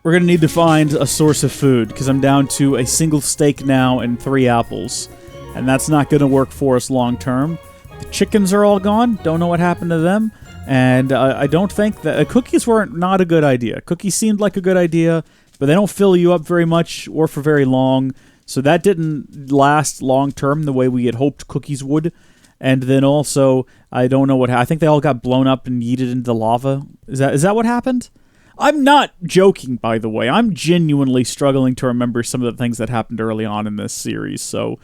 We're going to need to find a source of food, because I'm down to a single steak now and 3 apples. And that's not going to work for us long term. The chickens are all gone. Don't know what happened to them. And I don't think that... cookies were not a good idea. Cookies seemed like a good idea, but they don't fill you up very much or for very long. So that didn't last long term the way we had hoped cookies would. And then also, I don't know what happened. I think they all got blown up and yeeted into the lava. Is that what happened? I'm not joking, by the way. I'm genuinely struggling to remember some of the things that happened early on in this series. So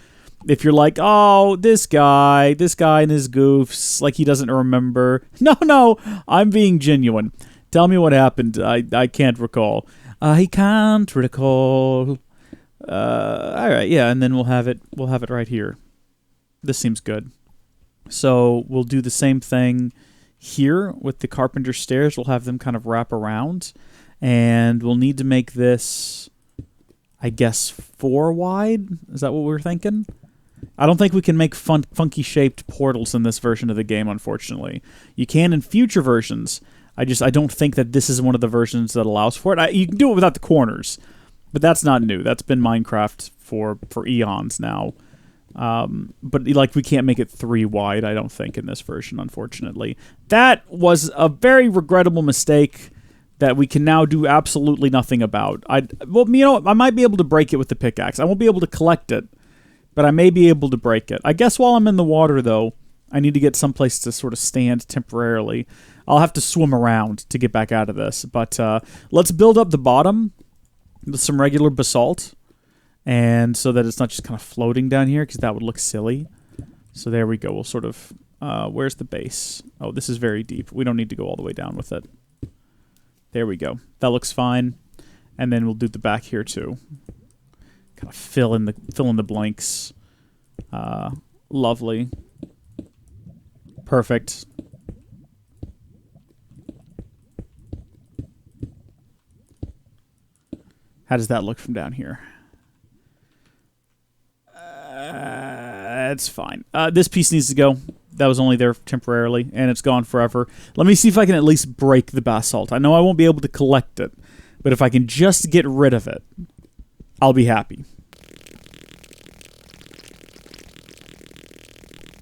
if you're like, oh, this guy and his goofs, like he doesn't remember. No, I'm being genuine. Tell me what happened. I can't recall. I can't recall. All right, yeah, and then we'll have it right here. This seems good. So we'll do the same thing here with the carpenter stairs. We'll have them kind of wrap around, and we'll need to make this, I guess, 4 wide. Is that what we're thinking? I don't think we can make funky shaped portals in this version of the game, unfortunately. You can in future versions. I don't think that this is one of the versions that allows for it. You can do it without the corners, but that's not new. That's been Minecraft for eons now. But like we can't make it 3 wide, I don't think, in this version, unfortunately. That was a very regrettable mistake that we can now do absolutely nothing about. I might be able to break it with the pickaxe. I won't be able to collect it, but I may be able to break it. I guess while I'm in the water, though, I need to get someplace to sort of stand temporarily. I'll have to swim around to get back out of this. But let's build up the bottom with some regular basalt. And so that it's not just kind of floating down here, because that would look silly. So there we go. We'll sort of... where's the base? Oh, this is very deep. We don't need to go all the way down with it. There we go. That looks fine. And then we'll do the back here too. Kind of fill in the blanks. Lovely. Perfect. How does that look from down here? That's fine. This piece needs to go. That was only there temporarily, and it's gone forever. Let me see if I can at least break the basalt. I know I won't be able to collect it, but if I can just get rid of it, I'll be happy.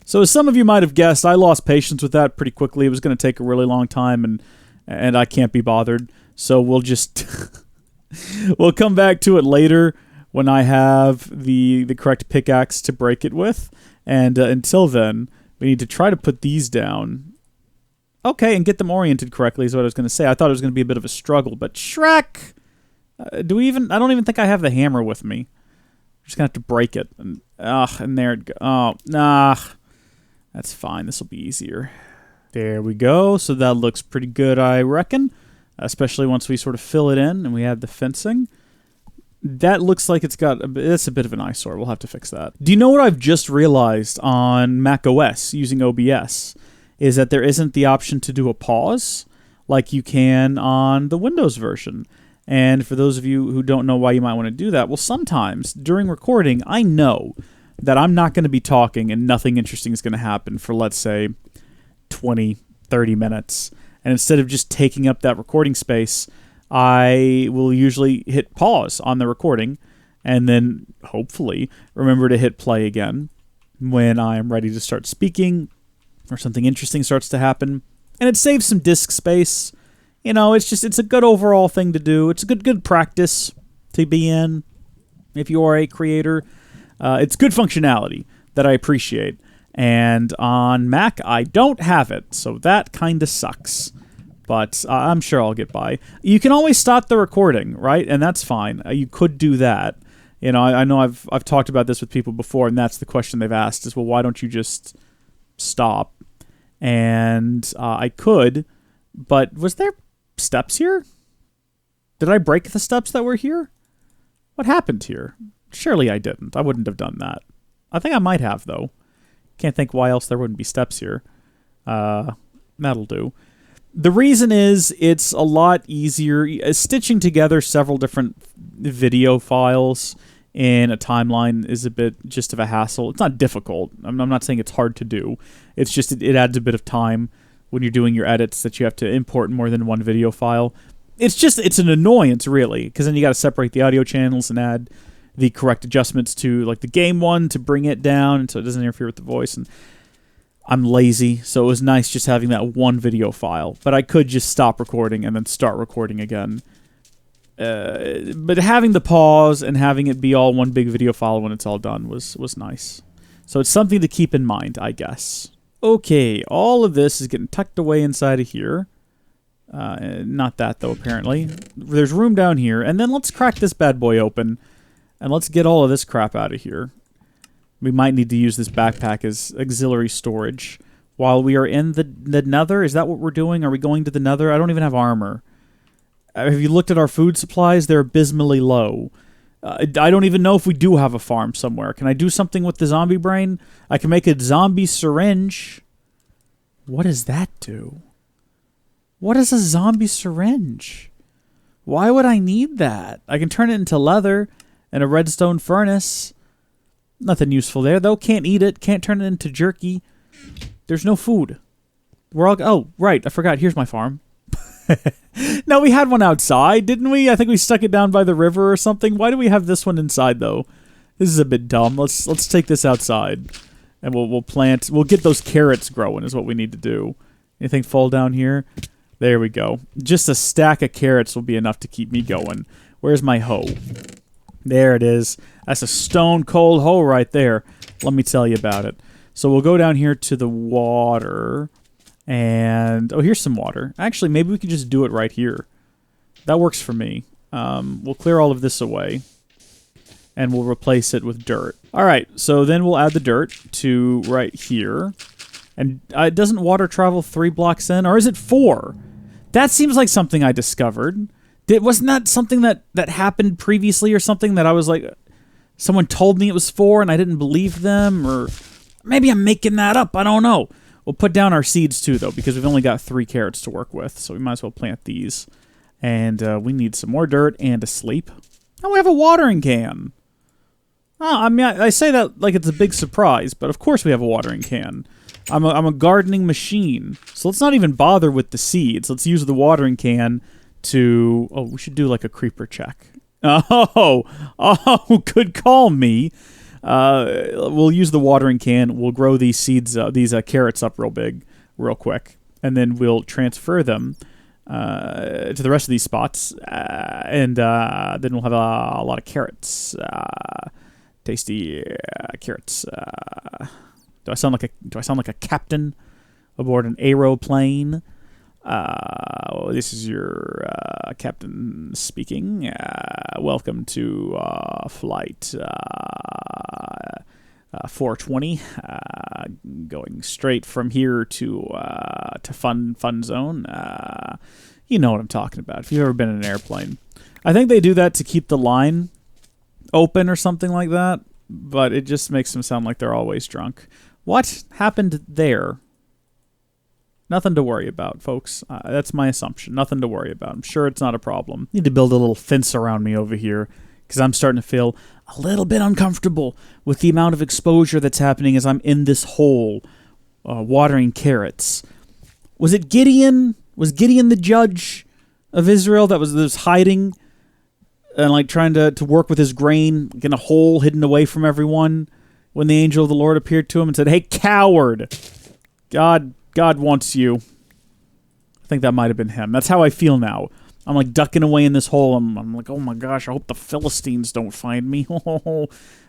So as some of you might have guessed, I lost patience with that pretty quickly. It was going to take a really long time, and I can't be bothered. So we'll just... we'll come back to it later when I have the correct pickaxe to break it with. And until then, we need to try to put these down. Okay, and get them oriented correctly is what I was going to say. I thought it was going to be a bit of a struggle, but Shrek! I don't even think I have the hammer with me. I'm just going to have to break it. And there it goes. Oh, nah. That's fine. This will be easier. There we go. So that looks pretty good, I reckon. Especially once we sort of fill it in and we have the fencing. That looks like it's a bit of an eyesore. We'll have to fix that. Do you know what I've just realized on macOS using OBS? Is that there isn't the option to do a pause like you can on the Windows version. And for those of you who don't know why you might want to do that, well, sometimes during recording, I know that I'm not going to be talking and nothing interesting is going to happen for, let's say, 20, 30 minutes. And instead of just taking up that recording space, I will usually hit pause on the recording and then hopefully remember to hit play again when I am ready to start speaking or something interesting starts to happen. And it saves some disk space. You know, it's a good overall thing to do. It's a good practice to be in if you are a creator. It's good functionality that I appreciate. And on Mac, I don't have it, so that kind of sucks. But I'm sure I'll get by. You can always stop the recording, right? And that's fine. You could do that. You know, I know I've talked about this with people before, and that's the question they've asked is, well, why don't you just stop? And I could, but was there steps here? Did I break the steps that were here? What happened here? Surely I didn't. I wouldn't have done that. I think I might have, though. Can't think why else there wouldn't be steps here. That'll do. The reason is it's a lot easier. Stitching together several different video files in a timeline is a bit just of a hassle. It's not difficult. I'm not saying it's hard to do. It's just it adds a bit of time when you're doing your edits that you have to import more than one video file. it's an annoyance, really, because then you got to separate the audio channels and add the correct adjustments to, like, the game one to bring it down so it doesn't interfere with the voice. And I'm lazy, so it was nice just having that one video file. But I could just stop recording and then start recording again. But having the pause and having it be all one big video file when it's all done was nice. So it's something to keep in mind, I guess. Okay, all of this is getting tucked away inside of here. Not that, though, apparently. There's room down here. And then let's crack this bad boy open. And let's get all of this crap out of here. We might need to use this backpack as auxiliary storage. While we are in the nether, is that what we're doing? Are we going to the nether? I don't even have armor. Have you looked at our food supplies? They're abysmally low. I don't even know if we do have a farm somewhere. Can I do something with the zombie brain? I can make a zombie syringe. What does that do? What is a zombie syringe? Why would I need that? I can turn it into leather and a redstone furnace. Nothing useful there, though. Can't eat it. Can't turn it into jerky. There's no food. We're all... Oh, right. I forgot. Here's my farm. No, we had one outside, didn't we? I think we stuck it down by the river or something. Why do we have this one inside, though? This is a bit dumb. Let's take this outside. And we'll plant... We'll get those carrots growing is what we need to do. Anything fall down here? There we go. Just a stack of carrots will be enough to keep me going. Where's my hoe? There it is. That's a stone cold hoe right there. Let me tell you about it. So we'll go down here to the water. And, oh, here's some water. Actually, maybe we can just do it right here. That works for me. We'll clear all of this away. And we'll replace it with dirt. All right, so then we'll add the dirt to right here. And doesn't water travel 3 blocks in? Or is it 4? That seems like something I discovered. Wasn't that something that happened previously or something that I was like... Someone told me it was 4 and I didn't believe them? Or maybe I'm making that up. I don't know. We'll put down our seeds too, though, because we've only got 3 carrots to work with. So we might as well plant these. And we need some more dirt and a sleep. Oh, we have a watering can. Oh, I mean, I say that like it's a big surprise, but of course we have a watering can. I'm a gardening machine. So let's not even bother with the seeds. Let's use the watering can to... Oh, we should do like a creeper check. Oh, good call, me. We'll use the watering can. We'll grow these seeds, these carrots up real big, real quick. And then we'll transfer them to the rest of these spots. And then we'll have a lot of carrots. Tasty carrots. Do I sound like a captain aboard an aeroplane? This is your captain speaking. Welcome to flight 420. Going straight from here to fun zone. You know what I'm talking about. If you've ever been in an airplane, I think they do that to keep the line open or something like that. But it just makes them sound like they're always drunk. What happened there? Nothing to worry about, folks. That's my assumption. Nothing to worry about. I'm sure it's not a problem. Need to build a little fence around me over here because I'm starting to feel a little bit uncomfortable with the amount of exposure that's happening as I'm in this hole watering carrots. Was it Gideon? Was Gideon the judge of Israel that was hiding and like trying to work with his grain in a hole hidden away from everyone when the angel of the Lord appeared to him and said, "Hey, coward! God wants you." I think that might have been him. That's how I feel now. I'm like ducking away in this hole. I'm like, oh my gosh, I hope the Philistines don't find me.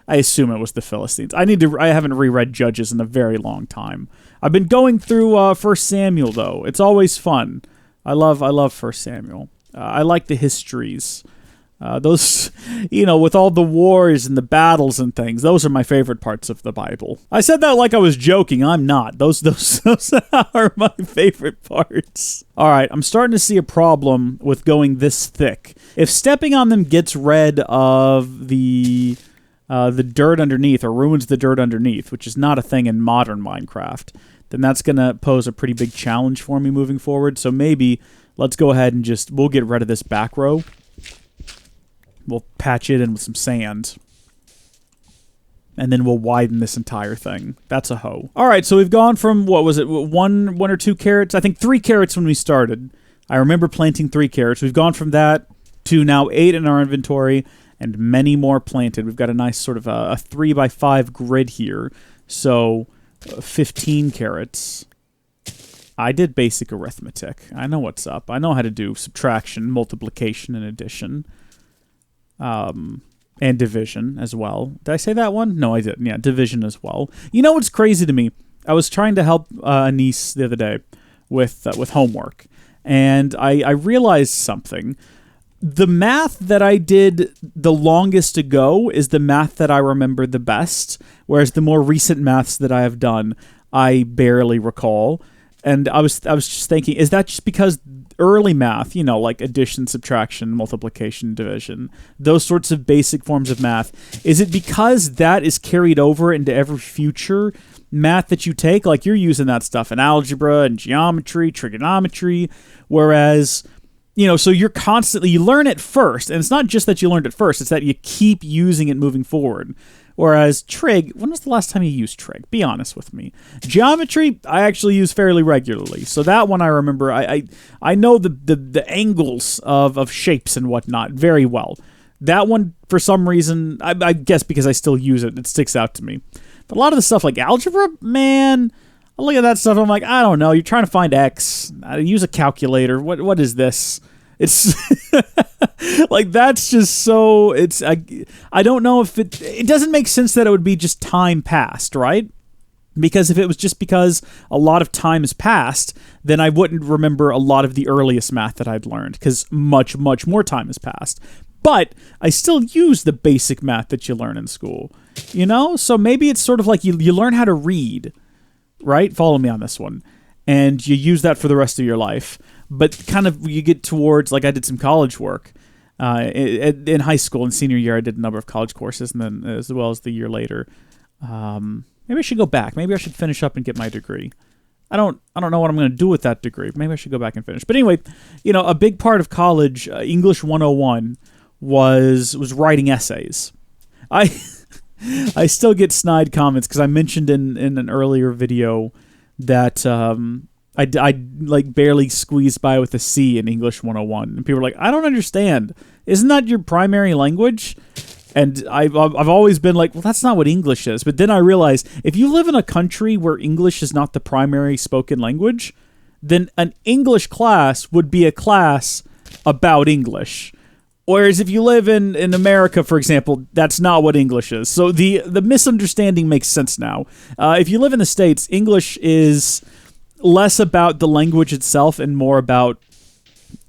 I assume it was the Philistines. I haven't reread Judges in a very long time. I've been going through 1 Samuel, though. It's always fun. I love 1 Samuel. I like the histories. Those, with all the wars and the battles and things, those are my favorite parts of the Bible. I said that like I was joking. I'm not. Those are my favorite parts. All right, I'm starting to see a problem with going this thick. If stepping on them gets rid of the dirt underneath or ruins the dirt underneath, which is not a thing in modern Minecraft, then that's going to pose a pretty big challenge for me moving forward. So maybe let's go ahead and we'll get rid of this back row. We'll patch it in with some sand. And then we'll widen this entire thing. That's a hoe. All right, so we've gone from, what was it, one or 2 carrots? I think 3 carrots when we started. I remember planting 3 carrots. We've gone from that to now 8 in our inventory and many more planted. We've got a nice sort of a 3x5 grid here. So 15 carrots. I did basic arithmetic. I know what's up. I know how to do subtraction, multiplication, and addition. And division as well. Did I say that one? No, I didn't. Yeah, division as well. You know what's crazy to me? I was trying to help a niece the other day with homework, and I realized something. The math that I did the longest ago is the math that I remember the best, whereas the more recent maths that I have done, I barely recall. And I was just thinking, is that just because early math, like addition, subtraction, multiplication, division, those sorts of basic forms of math, is it because that is carried over into every future math that you take? Like you're using that stuff in algebra and geometry, trigonometry, whereas, so you're constantly, you learn it first, and it's not just that you learned it first, it's that you keep using it moving forward. Whereas trig, when was the last time you used trig? Be honest with me. Geometry, I actually use fairly regularly. So that one I remember, I know the angles of shapes and whatnot very well. That one, for some reason, I guess because I still use it, it sticks out to me. But a lot of the stuff like algebra, man, I look at that stuff and I'm like, I don't know, you're trying to find x. Use a calculator. What is this? It's like that's just so I don't know if it doesn't make sense that it would be just time passed, right? Because if it was just because a lot of time has passed, then I wouldn't remember a lot of the earliest math that I'd learned because much more time has passed. But I still use the basic math that you learn in school, So maybe it's sort of like you learn how to read, right? Follow me on this one. And you use that for the rest of your life. But kind of you get towards, like I did some college work in high school. In senior year, I did a number of college courses, and then as well as the year later. Maybe I should go back. Maybe I should finish up and get my degree. I don't know what I'm going to do with that degree. Maybe I should go back and finish. But anyway, a big part of college, English 101, was writing essays. I still get snide comments because I mentioned in an earlier video that I like barely squeezed by with a C in English 101. And people are like, I don't understand. Isn't that your primary language? And I've always been like, well, that's not what English is. But then I realized if you live in a country where English is not the primary spoken language, then an English class would be a class about English. Whereas if you live in America, for example, that's not what English is. So the misunderstanding makes sense now. If you live in the States, English is less about the language itself and more about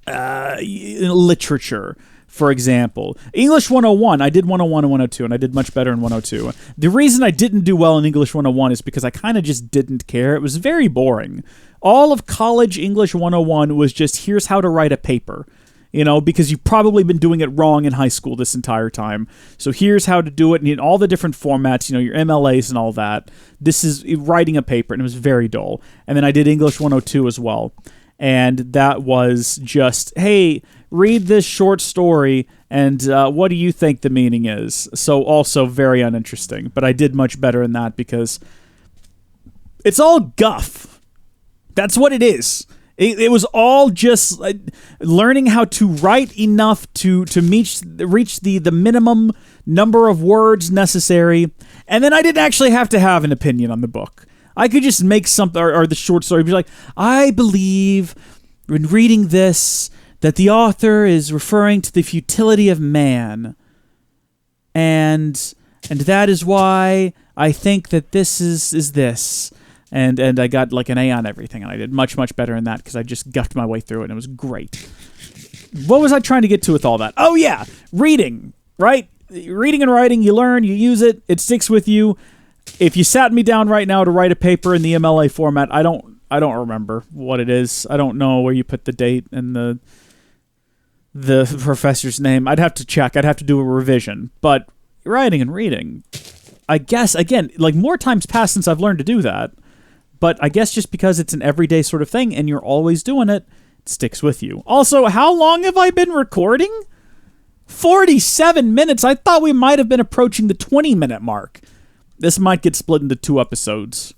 literature, for example. English 101, I did 101 and 102, and I did much better in 102. The reason I didn't do well in English 101 is because I kind of just didn't care. It was very boring. All of college English 101 was just, here's how to write a paper. Because you've probably been doing it wrong in high school this entire time. So here's how to do it, and all the different formats, your MLAs and all that. This is writing a paper, and it was very dull. And then I did English 102 as well. And that was just, hey, read this short story, and what do you think the meaning is? So also very uninteresting. But I did much better in that because it's all guff. That's what it is. It was all just learning how to write enough to reach the minimum number of words necessary. And then I didn't actually have to have an opinion on the book. I could just make something, or the short story, be like, I believe in reading this that the author is referring to the futility of man. And that is why I think that this is this. And I got like an A on everything, and I did much better in that because I just guffed my way through it, and it was great. What was I trying to get to with all that? Oh yeah, reading, right? Reading and writing, you learn, you use it, it sticks with you. If you sat me down right now to write a paper in the MLA format, I don't remember what it is. I don't know where you put the date and the professor's name. I'd have to check. I'd have to do a revision. But writing and reading, I guess, again, like more time's passed since I've learned to do that. But I guess just because it's an everyday sort of thing and you're always doing it, it sticks with you. Also, how long have I been recording? 47 minutes. I thought we might have been approaching the 20-minute mark. This might get split into 2 episodes.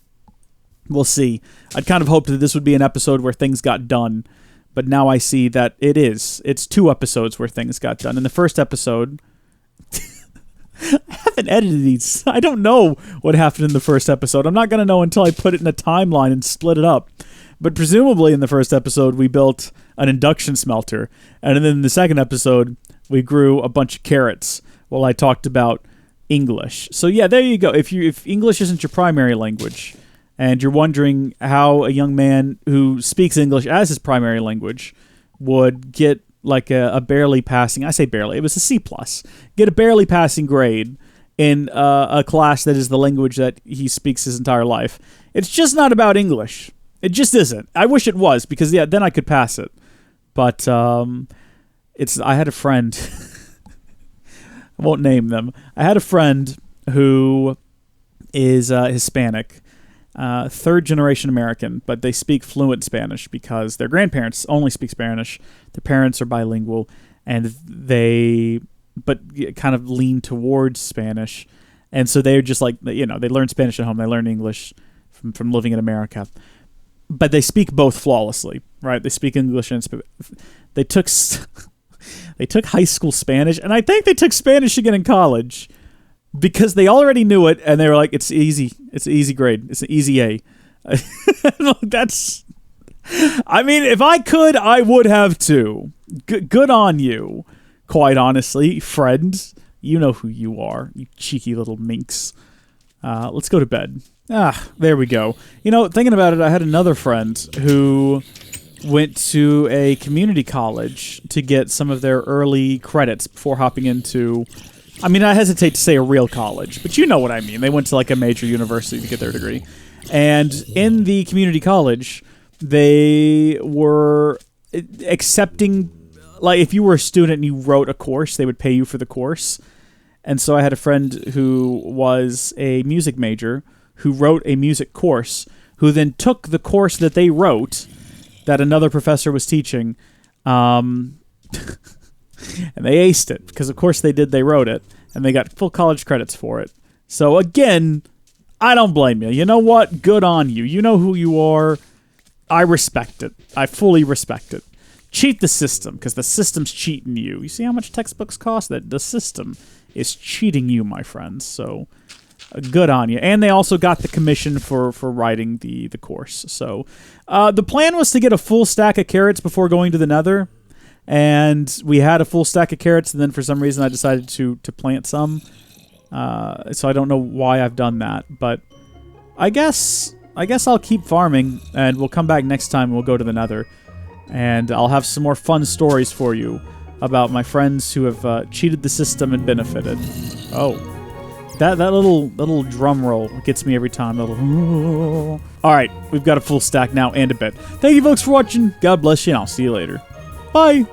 We'll see. I'd kind of hoped that this would be an episode where things got done. But now I see that it's 2 episodes where things got done. In the first episode, I haven't edited these. I don't know what happened in the first episode. I'm not going to know until I put it in a timeline and split it up. But presumably in the first episode, we built an induction smelter. And then in the second episode, we grew a bunch of carrots while I talked about English. So yeah, there you go. If English isn't your primary language, and you're wondering how a young man who speaks English as his primary language would get like a barely passing, I say barely, it was a C+, get a barely passing grade in a class that is the language that he speaks his entire life. It's just not about English. It just isn't. I wish it was, because yeah, then I could pass it. But I had a friend... I won't name them. I had a friend who is Hispanic, 3rd generation American, but they speak fluent Spanish because their grandparents only speak Spanish. Their parents are bilingual, and they kind of lean towards Spanish. And so they're just like, they learn Spanish at home. They learn English from living in America. But they speak both flawlessly, right? They speak English and they took high school Spanish, and I think they took Spanish again in college because they already knew it, and they were like, it's easy. It's an easy grade. It's an easy A. If I could, I would have too. Good on you, quite honestly. Friends, you know who you are, you cheeky little minx. Let's go to bed. There we go. Thinking about it, I had another friend who went to a community college to get some of their early credits before hopping into... I hesitate to say a real college, but you know what I mean. They went to like a major university to get their degree. And in the community college, they were accepting... Like, if you were a student and you wrote a course, they would pay you for the course. And so I had a friend who was a music major who wrote a music course, who then took the course that they wrote... that another professor was teaching, and they aced it, because of course they did, they wrote it, and they got full college credits for it. So again, I don't blame you. You know what? Good on you. You know who you are. I respect it. I fully respect it. Cheat the system, because the system's cheating you. You see how much textbooks cost? That the system is cheating you, my friends. So... good on you. And they also got the commission for writing the course. So the plan was to get a full stack of carrots before going to the Nether. And we had a full stack of carrots, and then for some reason I decided to plant some. So I don't know why I've done that. But I guess I'll keep farming, and we'll come back next time and we'll go to the Nether. And I'll have some more fun stories for you about my friends who have cheated the system and benefited. Oh. That little drum roll gets me every time. All right, we've got a full stack now and a bed. Thank you, folks, for watching. God bless you, and I'll see you later. Bye.